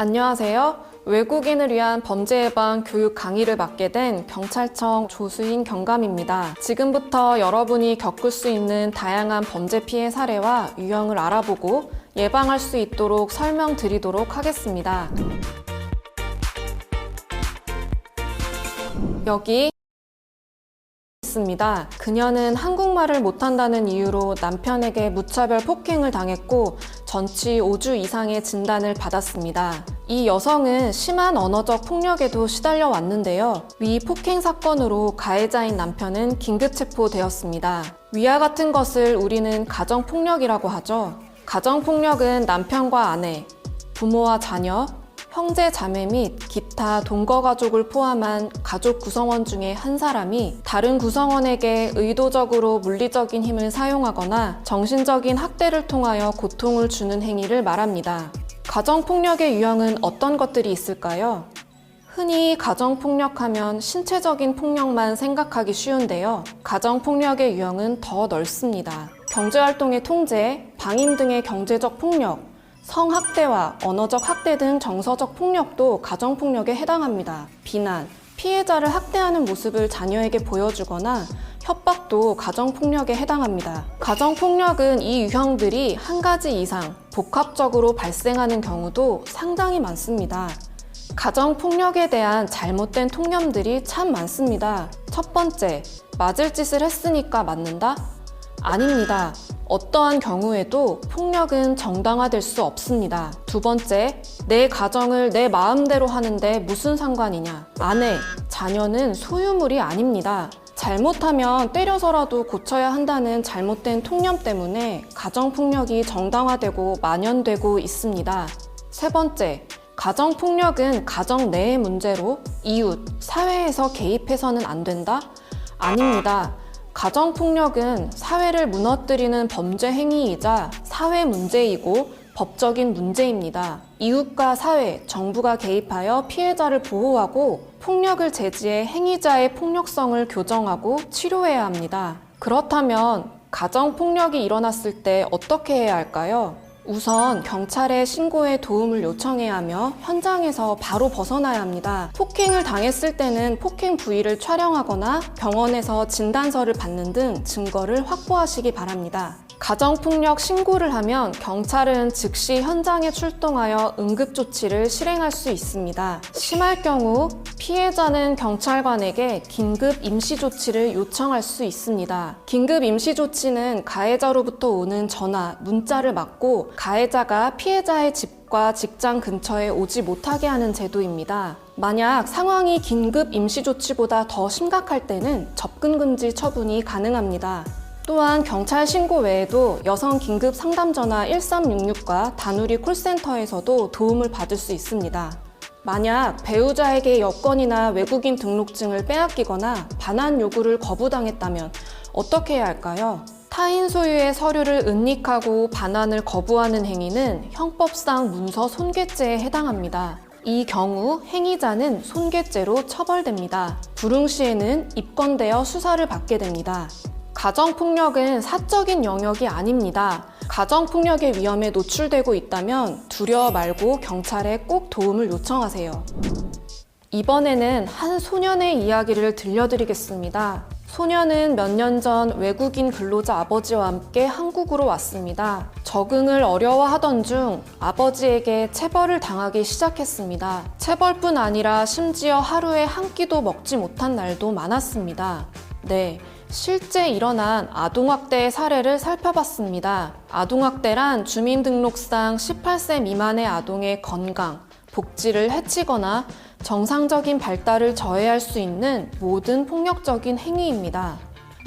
안녕하세요. 외국인을 위한 범죄 예방 교육 강의를 맡게 된 경찰청 조수인 경감입니다. 지금부터 여러분이 겪을 수 있는 다양한 범죄 피해 사례와 유형을 알아보고 예방할 수 있도록 설명드리도록 하겠습니다. 여기 있습니다. 그녀는 한국말을 못한다는 이유로 남편에게 무차별 폭행을 당했고 전치 5주 이상의 진단을 받았습니다. 이 여성은 심한 언어적 폭력에도 시달려 왔는데요. 위 폭행 사건으로 가해자인 남편은 긴급 체포되었습니다. 위와 같은 것을 우리는 가정폭력이라고 하죠. 가정폭력은 남편과 아내, 부모와 자녀, 형제, 자매 및 기타 동거 가족을 포함한 가족 구성원 중에 한 사람이 다른 구성원에게 의도적으로 물리적인 힘을 사용하거나 정신적인 학대를 통하여 고통을 주는 행위를 말합니다. 가정폭력의 유형은 어떤 것들이 있을까요? 흔히 가정폭력하면 신체적인 폭력만 생각하기 쉬운데요. 가정폭력의 유형은 더 넓습니다. 경제활동의 통제, 방임 등의 경제적 폭력, 성학대와 언어적 학대 등 정서적 폭력도 가정폭력에 해당합니다. 비난, 피해자를 학대하는 모습을 자녀에게 보여주거나 협박도 가정폭력에 해당합니다. 가정폭력은 이 유형들이 한 가지 이상 복합적으로 발생하는 경우도 상당히 많습니다. 가정폭력에 대한 잘못된 통념들이 참 많습니다. 첫 번째, 맞을 짓을 했으니까 맞는다? 아닙니다. 어떠한 경우에도 폭력은 정당화될 수 없습니다. 두 번째, 내 가정을 내 마음대로 하는데 무슨 상관이냐? 아내, 자녀는 소유물이 아닙니다. 잘못하면 때려서라도 고쳐야 한다는 잘못된 통념 때문에 가정폭력이 정당화되고 만연되고 있습니다. 세 번째, 가정폭력은 가정 내의 문제로 이웃, 사회에서 개입해서는 안 된다? 아닙니다. 가정폭력은 사회를 무너뜨리는 범죄 행위이자 사회 문제이고 법적인 문제입니다. 이웃과 사회, 정부가 개입하여 피해자를 보호하고 폭력을 제지해 행위자의 폭력성을 교정하고 치료해야 합니다. 그렇다면 가정폭력이 일어났을 때 어떻게 해야 할까요? 우선 경찰에 신고해 도움을 요청해야 하며 현장에서 바로 벗어나야 합니다. 폭행을 당했을 때는 폭행 부위를 촬영하거나 병원에서 진단서를 받는 등 증거를 확보하시기 바랍니다. 가정폭력 신고를 하면 경찰은 즉시 현장에 출동하여 응급조치를 실행할 수 있습니다. 심할 경우 피해자는 경찰관에게 긴급 임시조치를 요청할 수 있습니다. 긴급 임시조치는 가해자로부터 오는 전화, 문자를 막고 가해자가 피해자의 집과 직장 근처에 오지 못하게 하는 제도입니다. 만약 상황이 긴급 임시조치보다 더 심각할 때는 접근금지 처분이 가능합니다. 또한 경찰 신고 외에도 여성 긴급 상담 전화 1366과 다누리 콜센터에서도 도움을 받을 수 있습니다. 만약 배우자에게 여권이나 외국인 등록증을 빼앗기거나 반환 요구를 거부당했다면 어떻게 해야 할까요? 타인 소유의 서류를 은닉하고 반환을 거부하는 행위는 형법상 문서 손괴죄에 해당합니다. 이 경우 행위자는 손괴죄로 처벌됩니다. 불응 시에는 입건되어 수사를 받게 됩니다. 가정폭력은 사적인 영역이 아닙니다. 가정폭력의 위험에 노출되고 있다면 두려워 말고 경찰에 꼭 도움을 요청하세요. 이번에는 한 소년의 이야기를 들려드리겠습니다. 소년은 몇 년 전 외국인 근로자 아버지와 함께 한국으로 왔습니다. 적응을 어려워하던 중 아버지에게 체벌을 당하기 시작했습니다. 체벌뿐 아니라 심지어 하루에 한 끼도 먹지 못한 날도 많았습니다. 네. 실제 일어난 아동학대의 사례를 살펴봤습니다. 아동학대란 주민등록상 18세 미만의 아동의 건강, 복지를 해치거나 정상적인 발달을 저해할 수 있는 모든 폭력적인 행위입니다.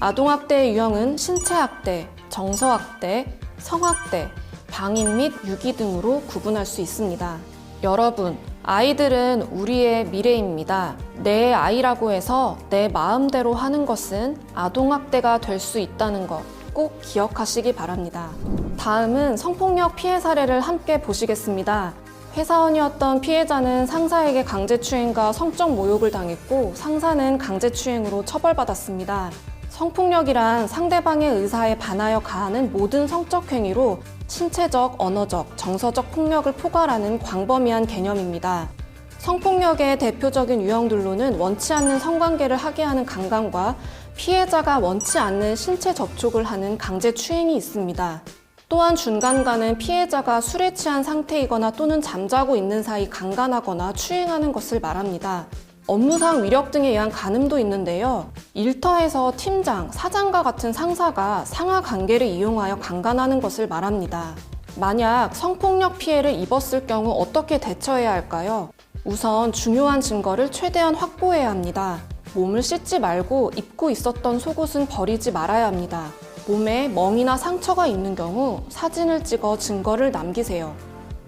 아동학대의 유형은 신체학대, 정서학대, 성학대, 방임 및 유기 등으로 구분할 수 있습니다. 여러분, 아이들은 우리의 미래입니다. 내 아이라고 해서 내 마음대로 하는 것은 아동학대가 될 수 있다는 것 꼭 기억하시기 바랍니다. 다음은 성폭력 피해 사례를 함께 보시겠습니다. 회사원이었던 피해자는 상사에게 강제추행과 성적 모욕을 당했고 상사는 강제추행으로 처벌받았습니다. 성폭력이란 상대방의 의사에 반하여 가하는 모든 성적 행위로 신체적, 언어적, 정서적 폭력을 포괄하는 광범위한 개념입니다. 성폭력의 대표적인 유형들로는 원치 않는 성관계를 하게 하는 강간과 피해자가 원치 않는 신체 접촉을 하는 강제 추행이 있습니다. 또한 준강간은 피해자가 술에 취한 상태이거나 또는 잠자고 있는 사이 강간하거나 추행하는 것을 말합니다. 업무상 위력 등에 의한 간음도 있는데요. 일터에서 팀장, 사장과 같은 상사가 상하 관계를 이용하여 강간하는 것을 말합니다. 만약 성폭력 피해를 입었을 경우 어떻게 대처해야 할까요? 우선 중요한 증거를 최대한 확보해야 합니다. 몸을 씻지 말고 입고 있었던 속옷은 버리지 말아야 합니다. 몸에 멍이나 상처가 있는 경우 사진을 찍어 증거를 남기세요.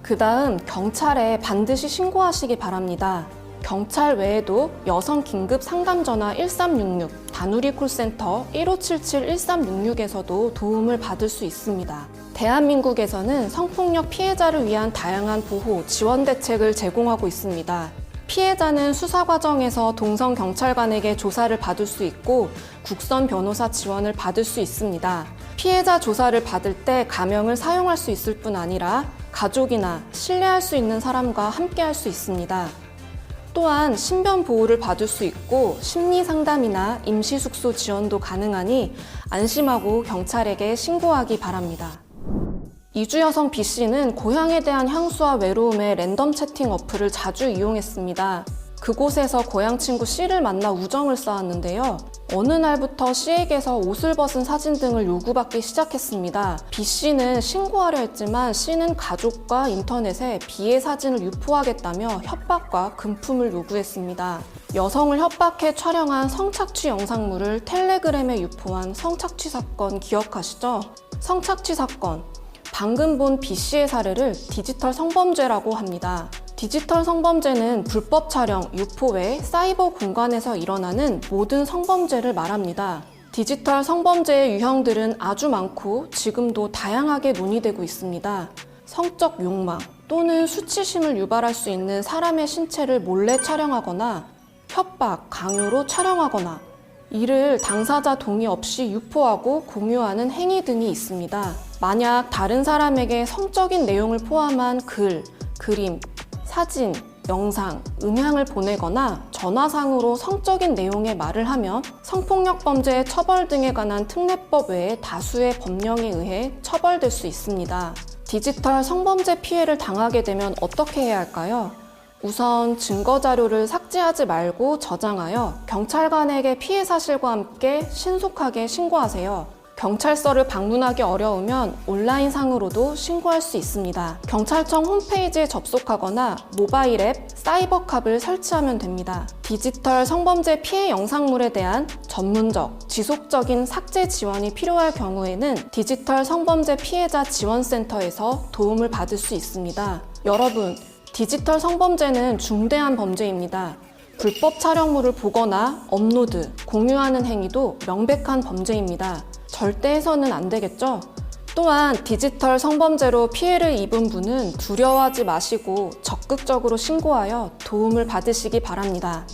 그 다음 경찰에 반드시 신고하시기 바랍니다. 경찰 외에도 여성 긴급 상담 전화 1366, 다누리 콜센터 1577-1366에서도 도움을 받을 수 있습니다. 대한민국에서는 성폭력 피해자를 위한 다양한 보호, 지원 대책을 제공하고 있습니다. 피해자는 수사 과정에서 동성 경찰관에게 조사를 받을 수 있고 국선 변호사 지원을 받을 수 있습니다. 피해자 조사를 받을 때 가명을 사용할 수 있을 뿐 아니라 가족이나 신뢰할 수 있는 사람과 함께 할 수 있습니다. 또한 신변 보호를 받을 수 있고 심리 상담이나 임시 숙소 지원도 가능하니 안심하고 경찰에게 신고하기 바랍니다. 이주 여성 B씨는 고향에 대한 향수와 외로움에 랜덤 채팅 어플을 자주 이용했습니다. 그곳에서 고향 친구 C를 만나 우정을 쌓았는데요. 어느 날부터 C에게서 옷을 벗은 사진 등을 요구받기 시작했습니다. B씨는 신고하려 했지만 C는 가족과 인터넷에 B의 사진을 유포하겠다며 협박과 금품을 요구했습니다. 여성을 협박해 촬영한 성착취 영상물을 텔레그램에 유포한 성착취 사건 기억하시죠? 성착취 사건. 방금 본 B씨의 사례를 디지털 성범죄라고 합니다. 디지털 성범죄는 불법 촬영, 유포 외 사이버 공간에서 일어나는 모든 성범죄를 말합니다. 디지털 성범죄의 유형들은 아주 많고 지금도 다양하게 논의되고 있습니다. 성적 욕망 또는 수치심을 유발할 수 있는 사람의 신체를 몰래 촬영하거나 협박, 강요로 촬영하거나 이를 당사자 동의 없이 유포하고 공유하는 행위 등이 있습니다. 만약 다른 사람에게 성적인 내용을 포함한 글, 그림, 사진, 영상, 음향을 보내거나 전화상으로 성적인 내용의 말을 하면 성폭력 범죄의 처벌 등에 관한 특례법 외에 다수의 법령에 의해 처벌될 수 있습니다. 디지털 성범죄 피해를 당하게 되면 어떻게 해야 할까요? 우선 증거 자료를 삭제하지 말고 저장하여 경찰관에게 피해 사실과 함께 신속하게 신고하세요. 경찰서를 방문하기 어려우면 온라인상으로도 신고할 수 있습니다. 경찰청 홈페이지에 접속하거나 모바일 앱 사이버캅을 설치하면 됩니다. 디지털 성범죄 피해 영상물에 대한 전문적, 지속적인 삭제 지원이 필요할 경우에는 디지털 성범죄 피해자 지원센터에서 도움을 받을 수 있습니다. 여러분, 디지털 성범죄는 중대한 범죄입니다. 불법 촬영물을 보거나 업로드, 공유하는 행위도 명백한 범죄입니다. 절대 해서는 안 되겠죠? 또한 디지털 성범죄로 피해를 입은 분은 두려워하지 마시고 적극적으로 신고하여 도움을 받으시기 바랍니다.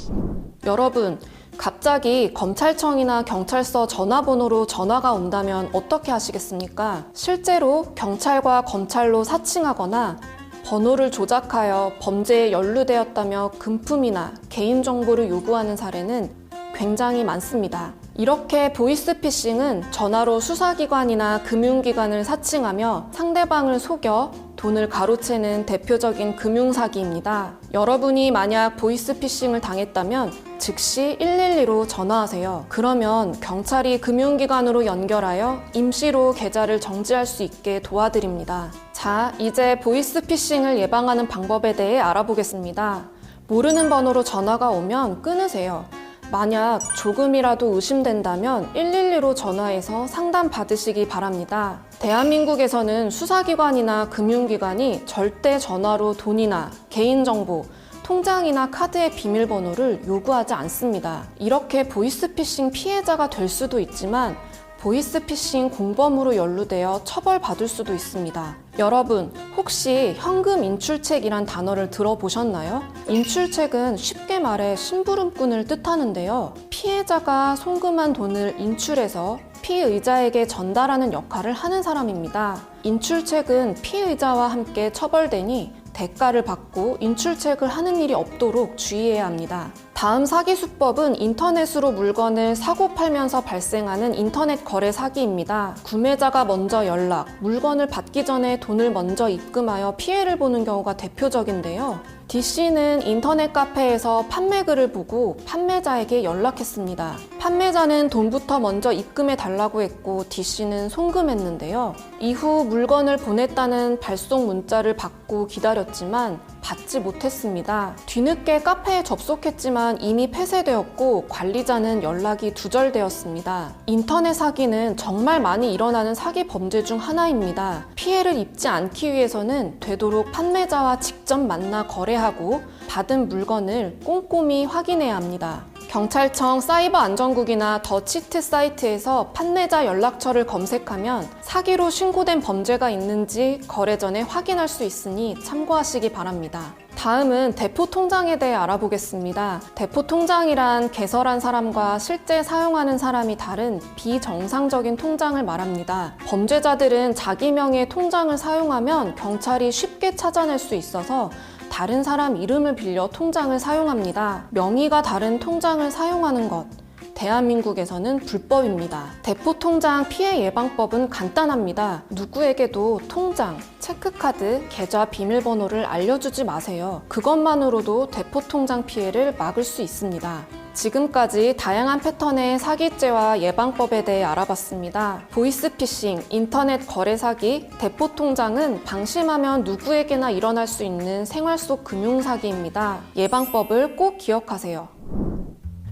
여러분, 갑자기 검찰청이나 경찰서 전화번호로 전화가 온다면 어떻게 하시겠습니까? 실제로 경찰과 검찰로 사칭하거나 번호를 조작하여 범죄에 연루되었다며 금품이나 개인정보를 요구하는 사례는 굉장히 많습니다. 이렇게 보이스피싱은 전화로 수사기관이나 금융기관을 사칭하며 상대방을 속여 돈을 가로채는 대표적인 금융사기입니다. 여러분이 만약 보이스피싱을 당했다면 즉시 112로 전화하세요. 그러면 경찰이 금융기관으로 연결하여 임시로 계좌를 정지할 수 있게 도와드립니다. 자, 이제 보이스피싱을 예방하는 방법에 대해 알아보겠습니다. 모르는 번호로 전화가 오면 끊으세요. 만약 조금이라도 의심된다면 112로 전화해서 상담 받으시기 바랍니다. 대한민국에서는 수사기관이나 금융기관이 절대 전화로 돈이나 개인정보, 통장이나 카드의 비밀번호를 요구하지 않습니다. 이렇게 보이스피싱 피해자가 될 수도 있지만 보이스피싱 공범으로 연루되어 처벌받을 수도 있습니다. 여러분, 혹시 현금 인출책이란 단어를 들어보셨나요? 인출책은 쉽게 말해 심부름꾼을 뜻하는데요. 피해자가 송금한 돈을 인출해서 피의자에게 전달하는 역할을 하는 사람입니다. 인출책은 피의자와 함께 처벌되니 대가를 받고 인출책을 하는 일이 없도록 주의해야 합니다. 다음 사기 수법은 인터넷으로 물건을 사고 팔면서 발생하는 인터넷 거래 사기입니다. 구매자가 먼저 연락, 물건을 받기 전에 돈을 먼저 입금하여 피해를 보는 경우가 대표적인데요. D씨는 인터넷 카페에서 판매글을 보고 판매자에게 연락했습니다. 판매자는 돈부터 먼저 입금해 달라고 했고 D씨는 송금했는데요. 이후 물건을 보냈다는 발송 문자를 받고 기다렸지만 받지 못했습니다. 뒤늦게 카페에 접속했지만 이미 폐쇄되었고 관리자는 연락이 두절되었습니다. 인터넷 사기는 정말 많이 일어나는 사기 범죄 중 하나입니다. 피해를 입지 않기 위해서는 되도록 판매자와 직접 만나 거래하고 받은 물건을 꼼꼼히 확인해야 합니다. 경찰청 사이버 안전국이나 더 치트 사이트에서 판매자 연락처를 검색하면 사기로 신고된 범죄가 있는지 거래 전에 확인할 수 있으니 참고하시기 바랍니다. 다음은 대포 통장에 대해 알아보겠습니다. 대포 통장이란 개설한 사람과 실제 사용하는 사람이 다른 비정상적인 통장을 말합니다. 범죄자들은 자기 명의의 통장을 사용하면 경찰이 쉽게 찾아낼 수 있어서 다른 사람 이름을 빌려 통장을 사용합니다. 명의가 다른 통장을 사용하는 것, 대한민국에서는 불법입니다. 대포 통장 피해 예방법은 간단합니다. 누구에게도 통장, 체크카드, 계좌 비밀번호를 알려주지 마세요. 그것만으로도 대포 통장 피해를 막을 수 있습니다. 지금까지 다양한 패턴의 사기죄와 예방법에 대해 알아봤습니다. 보이스피싱, 인터넷 거래 사기, 대포 통장은 방심하면 누구에게나 일어날 수 있는 생활 속 금융사기입니다. 예방법을 꼭 기억하세요.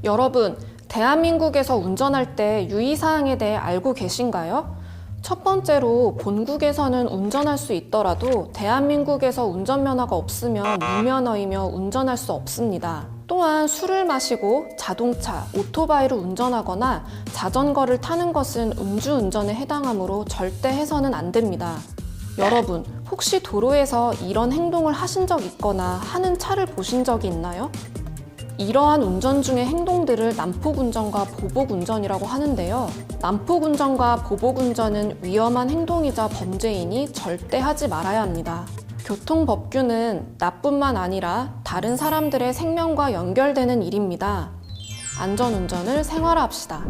여러분, 대한민국에서 운전할 때 유의사항에 대해 알고 계신가요? 첫 번째로 본국에서는 운전할 수 있더라도 대한민국에서 운전면허가 없으면 무면허이며 운전할 수 없습니다. 또한 술을 마시고 자동차, 오토바이를 운전하거나 자전거를 타는 것은 음주운전에 해당하므로 절대 해서는 안 됩니다. 여러분, 혹시 도로에서 이런 행동을 하신 적 있거나 하는 차를 보신 적이 있나요? 이러한 운전 중의 행동들을 난폭운전과 보복운전이라고 하는데요. 난폭운전과 보복운전은 위험한 행동이자 범죄이니 절대 하지 말아야 합니다. 교통법규는 나뿐만 아니라 다른 사람들의 생명과 연결되는 일입니다. 안전운전을 생활화합시다.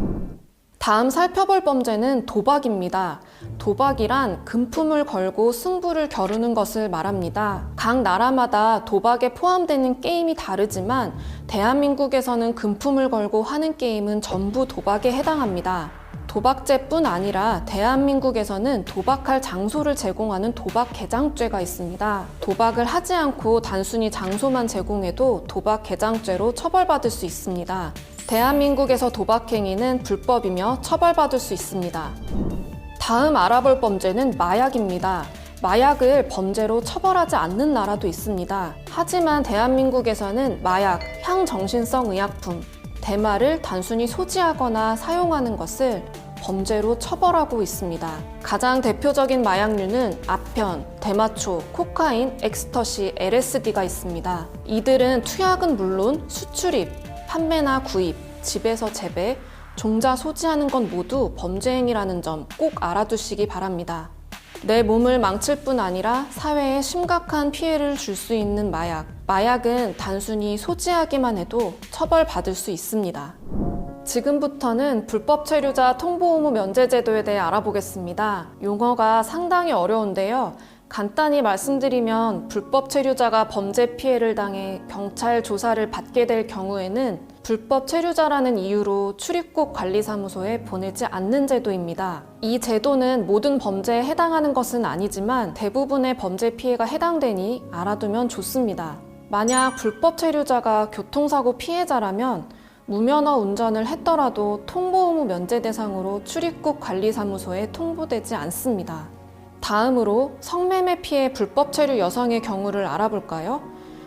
다음 살펴볼 범죄는 도박입니다. 도박이란 금품을 걸고 승부를 겨루는 것을 말합니다. 각 나라마다 도박에 포함되는 게임이 다르지만 대한민국에서는 금품을 걸고 하는 게임은 전부 도박에 해당합니다. 도박죄뿐 아니라 대한민국에서는 도박할 장소를 제공하는 도박 개장죄가 있습니다. 도박을 하지 않고 단순히 장소만 제공해도 도박 개장죄로 처벌받을 수 있습니다. 대한민국에서 도박 행위는 불법이며 처벌받을 수 있습니다. 다음 알아볼 범죄는 마약입니다. 마약을 범죄로 처벌하지 않는 나라도 있습니다. 하지만 대한민국에서는 마약, 향정신성 의약품, 대마를 단순히 소지하거나 사용하는 것을 범죄로 처벌하고 있습니다. 가장 대표적인 마약류는 아편, 대마초, 코카인, 엑스터시, LSD가 있습니다. 이들은 투약은 물론 수출입, 판매나 구입, 집에서 재배, 종자 소지하는 건 모두 범죄 행위라는 점 꼭 알아두시기 바랍니다. 내 몸을 망칠 뿐 아니라 사회에 심각한 피해를 줄 수 있는 마약. 마약은 단순히 소지하기만 해도 처벌받을 수 있습니다. 지금부터는 불법 체류자 통보 의무 면제 제도에 대해 알아보겠습니다. 용어가 상당히 어려운데요. 간단히 말씀드리면 불법 체류자가 범죄 피해를 당해 경찰 조사를 받게 될 경우에는 불법 체류자라는 이유로 출입국 관리사무소에 보내지 않는 제도입니다. 이 제도는 모든 범죄에 해당하는 것은 아니지만 대부분의 범죄 피해가 해당되니 알아두면 좋습니다. 만약 불법 체류자가 교통사고 피해자라면 무면허 운전을 했더라도 통보 의무 면제 대상으로 출입국 관리사무소에 통보되지 않습니다. 다음으로 성매매 피해 불법 체류 여성의 경우를 알아볼까요?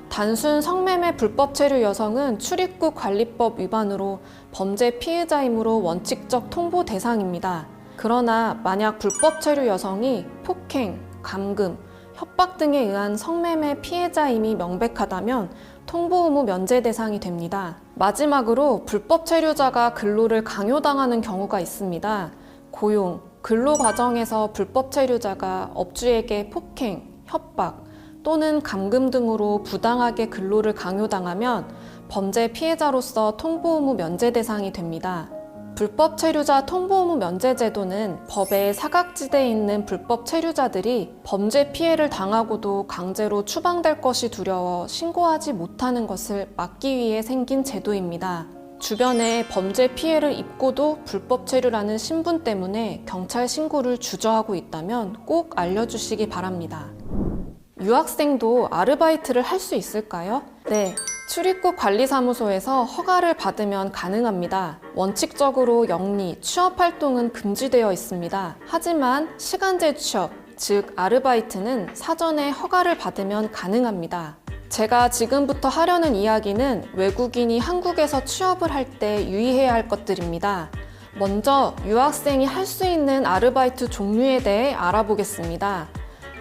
단순 성매매 불법 체류 여성은 출입국 관리법 위반으로 범죄 피해자이므로 원칙적 통보 대상입니다. 그러나 만약 불법 체류 여성이 폭행, 감금, 협박 등에 의한 성매매 피해자임이 명백하다면 통보 의무 면제 대상이 됩니다. 마지막으로 불법 체류자가 근로를 강요당하는 경우가 있습니다. 고용, 근로 과정에서 불법 체류자가 업주에게 폭행, 협박 또는 감금 등으로 부당하게 근로를 강요당하면 범죄 피해자로서 통보 의무 면제 대상이 됩니다. 불법 체류자 통보 의무 면제 제도는 법의 사각지대에 있는 불법 체류자들이 범죄 피해를 당하고도 강제로 추방될 것이 두려워 신고하지 못하는 것을 막기 위해 생긴 제도입니다. 주변에 범죄 피해를 입고도 불법 체류라는 신분 때문에 경찰 신고를 주저하고 있다면 꼭 알려주시기 바랍니다. 유학생도 아르바이트를 할 수 있을까요? 네, 출입국 관리사무소에서 허가를 받으면 가능합니다. 원칙적으로 영리, 취업 활동은 금지되어 있습니다. 하지만 시간제 취업, 즉 아르바이트는 사전에 허가를 받으면 가능합니다. 제가 지금부터 하려는 이야기는 외국인이 한국에서 취업을 할 때 유의해야 할 것들입니다. 먼저 유학생이 할 수 있는 아르바이트 종류에 대해 알아보겠습니다.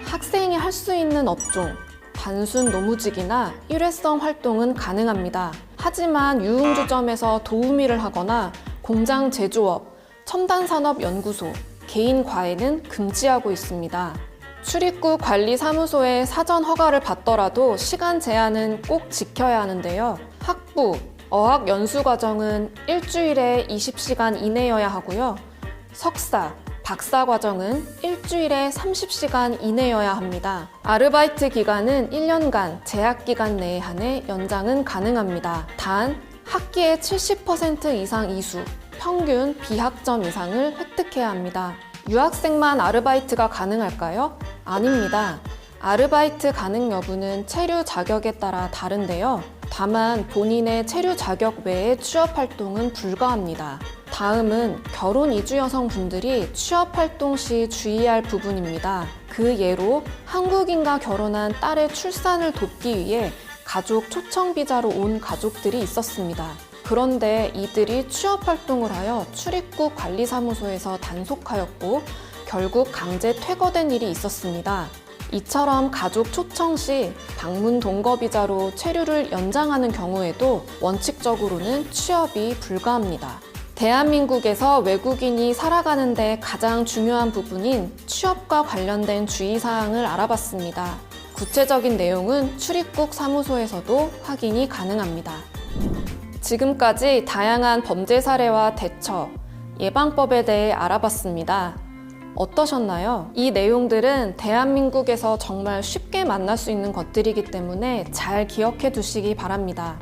학생이 할 수 있는 업종, 단순 노무직이나 일회성 활동은 가능합니다. 하지만 유흥주점에서 도우미를 하거나 공장 제조업, 첨단산업연구소, 개인 과외는 금지하고 있습니다. 출입국 관리사무소에 사전 허가를 받더라도 시간 제한은 꼭 지켜야 하는데요. 학부, 어학 연수 과정은 일주일에 20시간 이내여야 하고요. 석사, 박사 과정은 일주일에 30시간 이내여야 합니다. 아르바이트 기간은 1년간 제약 기간 내에 한해 연장은 가능합니다. 단 학기에 70% 이상 이수, 평균 비학점 이상을 획득해야 합니다. 유학생만 아르바이트가 가능할까요? 아닙니다. 아르바이트 가능 여부는 체류 자격에 따라 다른데요. 다만 본인의 체류 자격 외에 취업 활동은 불가합니다. 다음은 결혼 이주 여성분들이 취업 활동 시 주의해야 할 부분입니다. 그 예로 한국인과 결혼한 딸의 출산을 돕기 위해 가족 초청 비자로 온 가족들이 있었습니다. 그런데 이들이 취업 활동을 하여 출입국 관리사무소에서 단속하였고 결국 강제 퇴거된 일이 있었습니다. 이처럼 가족 초청 시 방문 동거 비자로 체류를 연장하는 경우에도 원칙적으로는 취업이 불가합니다. 대한민국에서 외국인이 살아가는 데 가장 중요한 부분인 취업과 관련된 주의사항을 알아봤습니다. 구체적인 내용은 출입국 사무소에서도 확인이 가능합니다. 지금까지 다양한 범죄 사례와 대처, 예방법에 대해 알아봤습니다. 어떠셨나요? 이 내용들은 대한민국에서 정말 쉽게 만날 수 있는 것들이기 때문에 잘 기억해 두시기 바랍니다.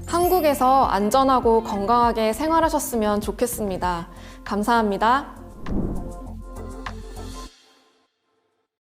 한국에서 안전하고 건강하게 생활하셨으면 좋겠습니다. 감사합니다.